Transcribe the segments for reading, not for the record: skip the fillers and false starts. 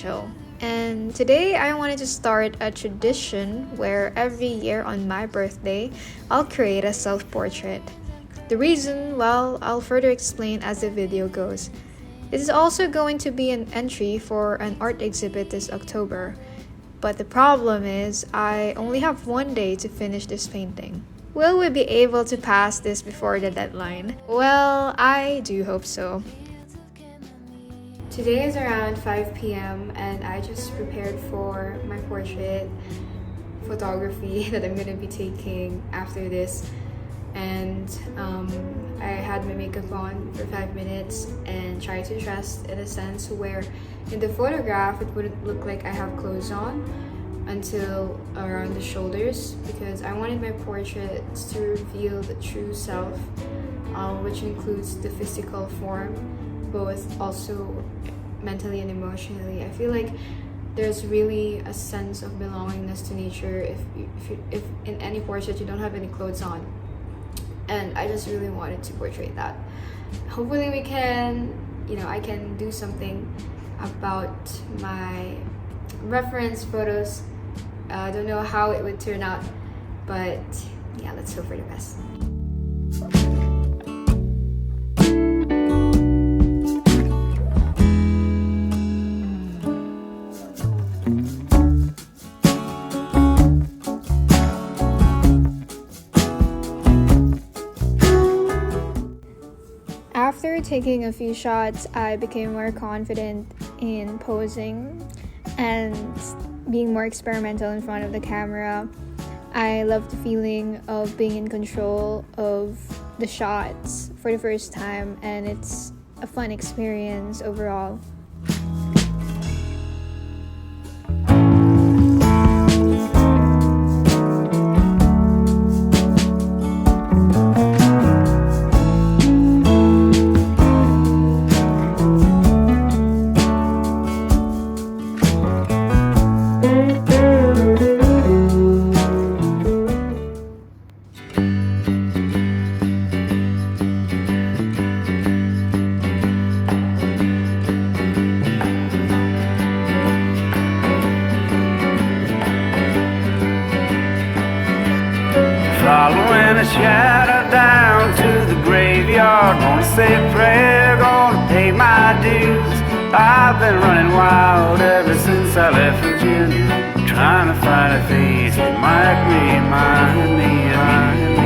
Angel, and today I wanted to start a tradition where every year on my birthday, I'll create a self-portrait. The reason, well, I'll further explain as the video goes. It is also going to be an entry for an art exhibit this October, but the problem is I only have one day to finish this painting. Will we be able to pass this before the deadline? Well, I do hope so. Today is around 5 p.m. and I just prepared for my portrait photography that I'm going to be taking after this. And I had my makeup on for 5 minutes and tried to dress in a sense where in the photograph it wouldn't look like I have clothes on until around the shoulders, because I wanted my portraits to reveal the true self, which includes the physical form, both also mentally and emotionally. I feel like there's really a sense of belongingness to nature if in any portrait you don't have any clothes on, and I just really wanted to portray that. Hopefully we can, I can do something about my reference photos. I don't know how it would turn out, but yeah, let's hope for the best. After taking a few shots, I became more confident in posing and being more experimental in front of the camera. I love the feeling of being in control of the shots for the first time, and it's a fun experience overall. Following a shadow down to the graveyard, gonna say a prayer, gonna pay my dues. I've been running wild ever since I left Virginia, trying to find a face that might remind me of you.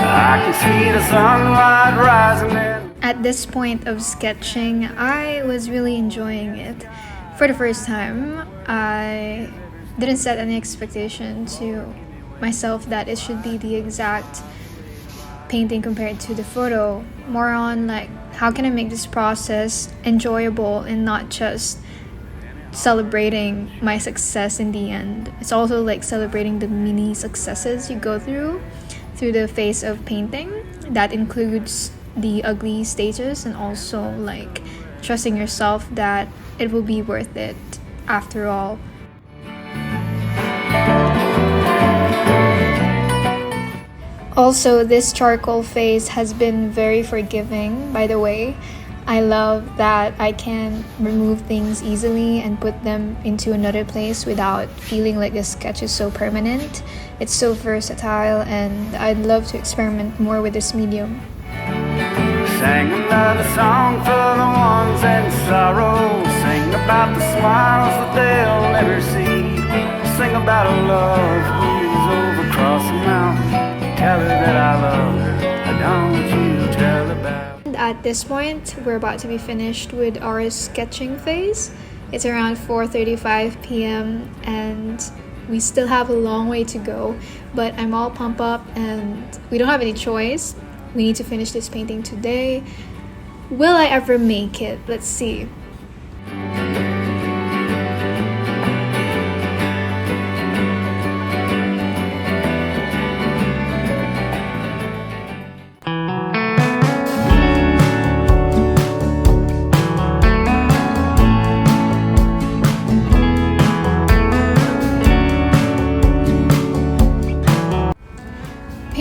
I can see the sunlight rising in. At this point of sketching, I was really enjoying it. For the first time, I didn't set any expectation to myself that it should be the exact painting compared to the photo. More on like, how can I make this process enjoyable and not just celebrating my success in the end. It's also like celebrating the mini successes you go through the phase of painting. That includes the ugly stages and also like trusting yourself that it will be worth it after all. Also, this charcoal phase has been very forgiving, by the way. I love that I can remove things easily and put them into another place without feeling like the sketch is so permanent. It's so versatile, and I'd love to experiment more with this medium. Sing another song for the ones in sorrow. Sing about the smiles that they'll never see. Sing about a love who's over across the mountain. Tell her that I love her. Don't you tell about. At this point, we're about to be finished with our sketching phase. It's around 4:35 p.m. and we still have a long way to go, but I'm all pumped up and we don't have any choice. We need to finish this painting today. Will I ever make it? Let's see.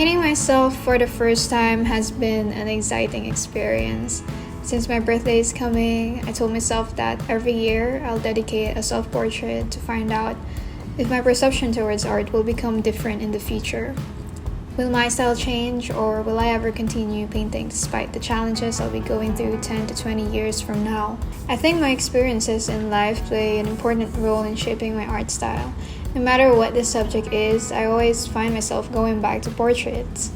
Painting myself for the first time has been an exciting experience. Since my birthday is coming, I told myself that every year I'll dedicate a self-portrait to find out if my perception towards art will become different in the future. Will my style change, or will I ever continue painting despite the challenges I'll be going through 10 to 20 years from now? I think my experiences in life play an important role in shaping my art style. No matter what the subject is, I always find myself going back to portraits.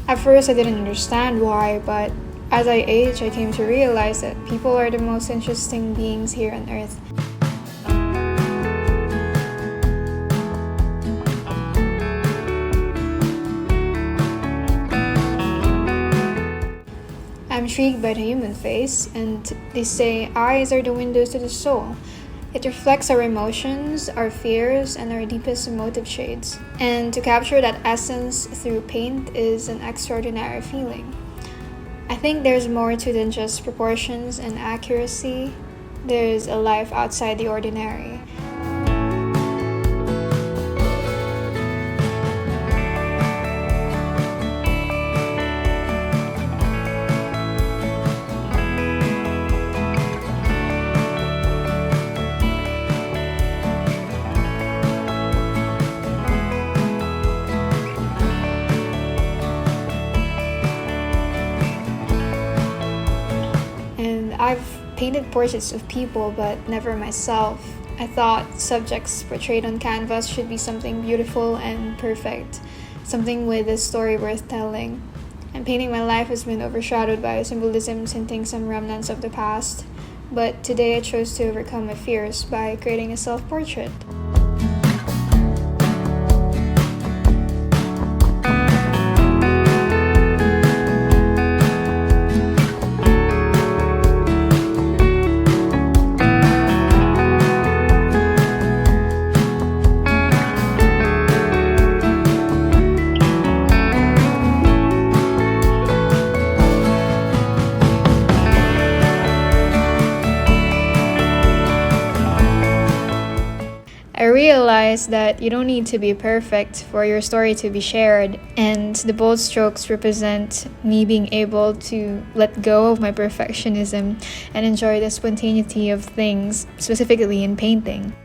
At first, I didn't understand why, but as I age, I came to realize that people are the most interesting beings here on earth. I'm intrigued by the human face, and they say eyes are the windows to the soul. It reflects our emotions, our fears, and our deepest emotive shades. And to capture that essence through paint is an extraordinary feeling. I think there's more to than just proportions and accuracy. There's a life outside the ordinary. I've painted portraits of people, but never myself. I thought subjects portrayed on canvas should be something beautiful and perfect, something with a story worth telling. And painting my life has been overshadowed by symbolism hinting some remnants of the past. But today I chose to overcome my fears by creating a self-portrait. I realized that you don't need to be perfect for your story to be shared, and the bold strokes represent me being able to let go of my perfectionism and enjoy the spontaneity of things, specifically in painting.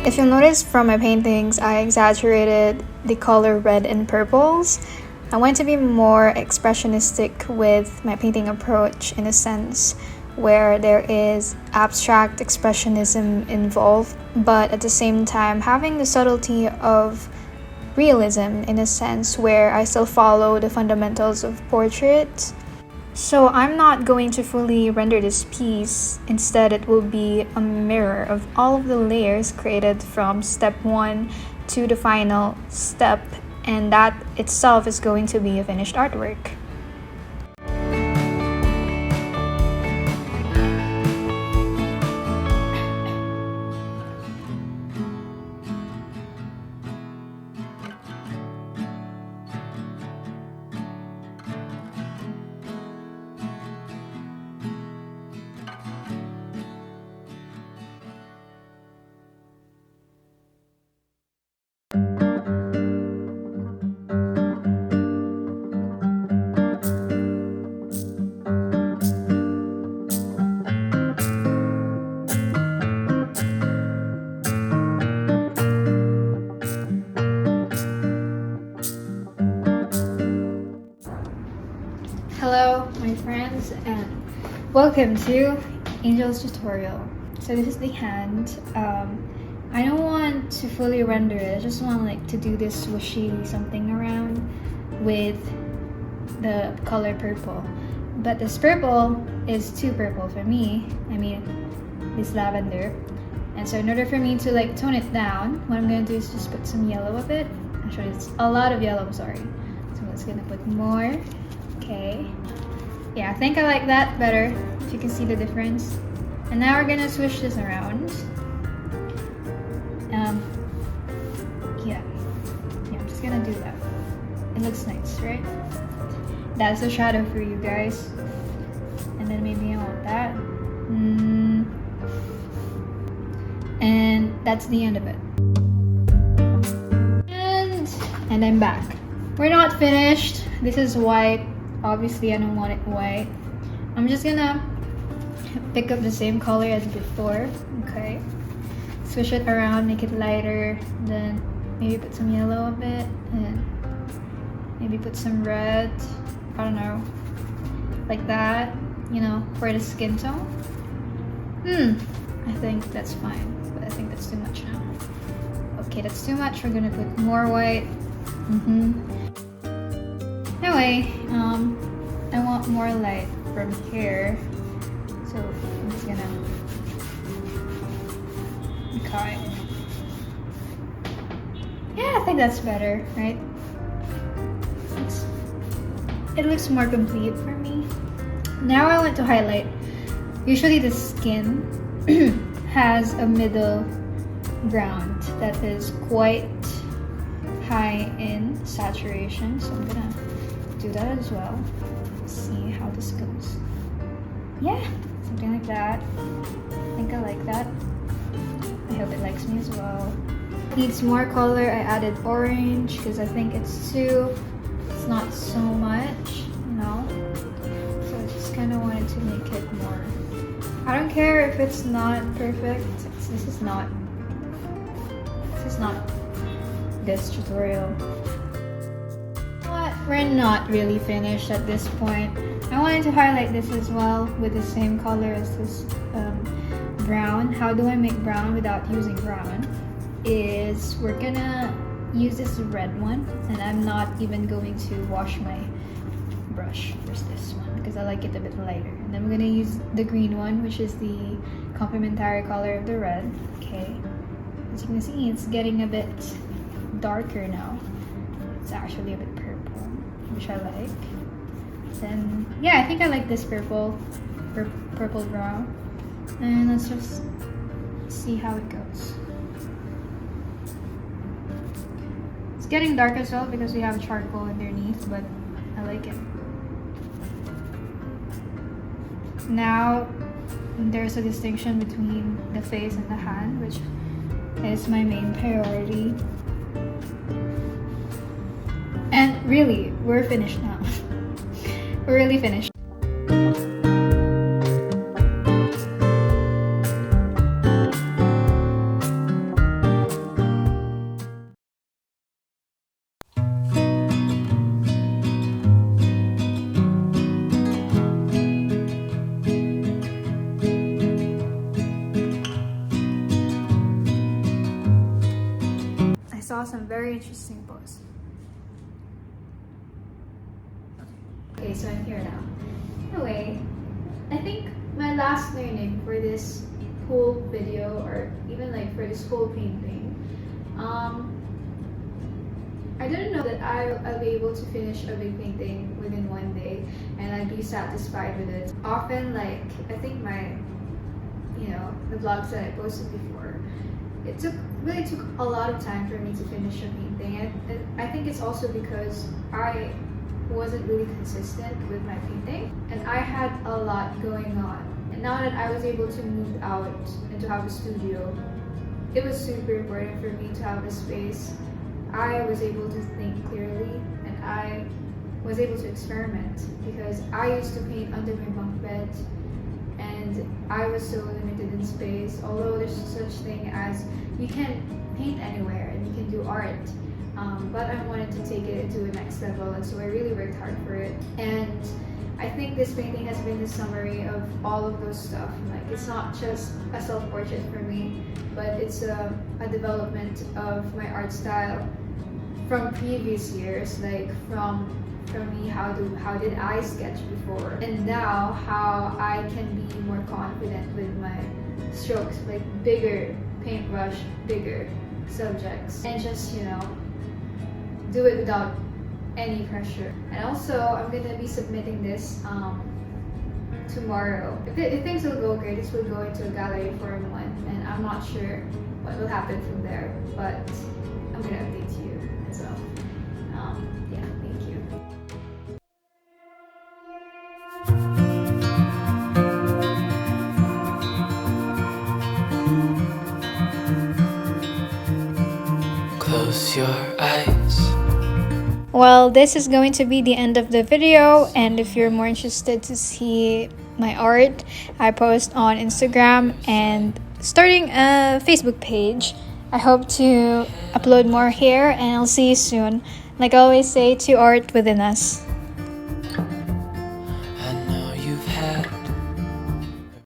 If you'll notice from my paintings, I exaggerated the color red and purples. I want to be more expressionistic with my painting approach in a sense where there is abstract expressionism involved, but at the same time having the subtlety of realism in a sense where I still follow the fundamentals of portrait. So I'm not going to fully render this piece. Instead, it will be a mirror of all of the layers created from step 1 to the final step, and that itself is going to be a finished artwork. Hello, my friends, and welcome to Angel's tutorial. So this is the hand. I don't want to fully render it. I just want to do this swooshy something around with the color purple. But this purple is too purple for me. I mean, this lavender. And so in order for me to tone it down, what I'm gonna do is just put some yellow of it. Actually, it's a lot of yellow, sorry. So I'm just gonna put more. Okay. Yeah, I think I like that better, if you can see the difference. And now we're gonna switch this around. Yeah, I'm just gonna do that. And looks nice, right? That's a shadow for you guys. And then maybe I want that. And that's the end of it. And I'm back. We're not finished. This is white. Obviously, I don't want it white. I'm just gonna pick up the same color as before. Okay. Switch it around, make it lighter. Then maybe put some yellow a bit. And maybe put some red. I don't know. Like that. You know, for the skin tone. I think that's fine. But I think that's too much now. Okay, that's too much. We're gonna put more white. Anyway, I want more light from here, so I'm just gonna okay. Yeah, I think that's better, right? It looks more complete for me. Now I want to highlight. Usually the skin has a middle ground that is quite high in saturation, so I'm gonna do that as well. See how this goes. Yeah, something like that. I think I like that. I hope it likes me as well. Needs more color. I added orange because I think it's not so much, you know. So I just kind of wanted to make it more. I don't care if it's not perfect. This is not this tutorial. But we're not really finished at this point. I wanted to highlight this as well with the same color as this brown. How do I make brown without using brown? Is we're gonna use this red one, and I'm not even going to wash my brush for this one because I like it a bit lighter. And then we're gonna use the green one, which is the complementary color of the red. Okay, as you can see, it's getting a bit darker now. It's actually a bit purple, which I like. Then yeah, I think I like this purple brown. And let's just see how it goes. It's getting dark as well because we have charcoal underneath, but I like it. Now there's a distinction between the face and the hand, which is my main priority. And really, we're finished now. We're really finished. I saw some very interesting posts. Okay, so I'm here now. Anyway, I think my last learning for this whole video, or even like for this whole painting, I didn't know that I'll be able to finish a big painting within one day and I'd be satisfied with it. Often, like, I think the vlogs that I posted before, it really took a lot of time for me to finish a painting. And I think it's also because I wasn't really consistent with my painting and I had a lot going on. And now that I was able to move out and to have a studio, it was super important for me to have a space. I was able to think clearly and I was able to experiment because I used to paint under my bunk bed and I was so limited in space. Although there's such thing as you can paint anywhere and you can do art, but I wanted to take it to the next level, and so I really worked hard for it. And I think this painting has been the summary of all of those stuff. Like, it's not just a self-portrait for me, but it's a development of my art style from previous years, like from me, how did I sketch before, and now how I can be more confident with my strokes, like bigger paintbrush, bigger subjects, and just do it without any pressure. And also, I'm gonna be submitting this tomorrow. If things will go great, this will go into a gallery forum 1, and I'm not sure what will happen from there, but I'm gonna update you. And so, yeah, thank you. close your eyes. Well, this is going to be the end of the video, and if you're more interested to see my art, I post on Instagram and starting a Facebook page. I hope to upload more here, and I'll see you soon. Like I always say, to art within us.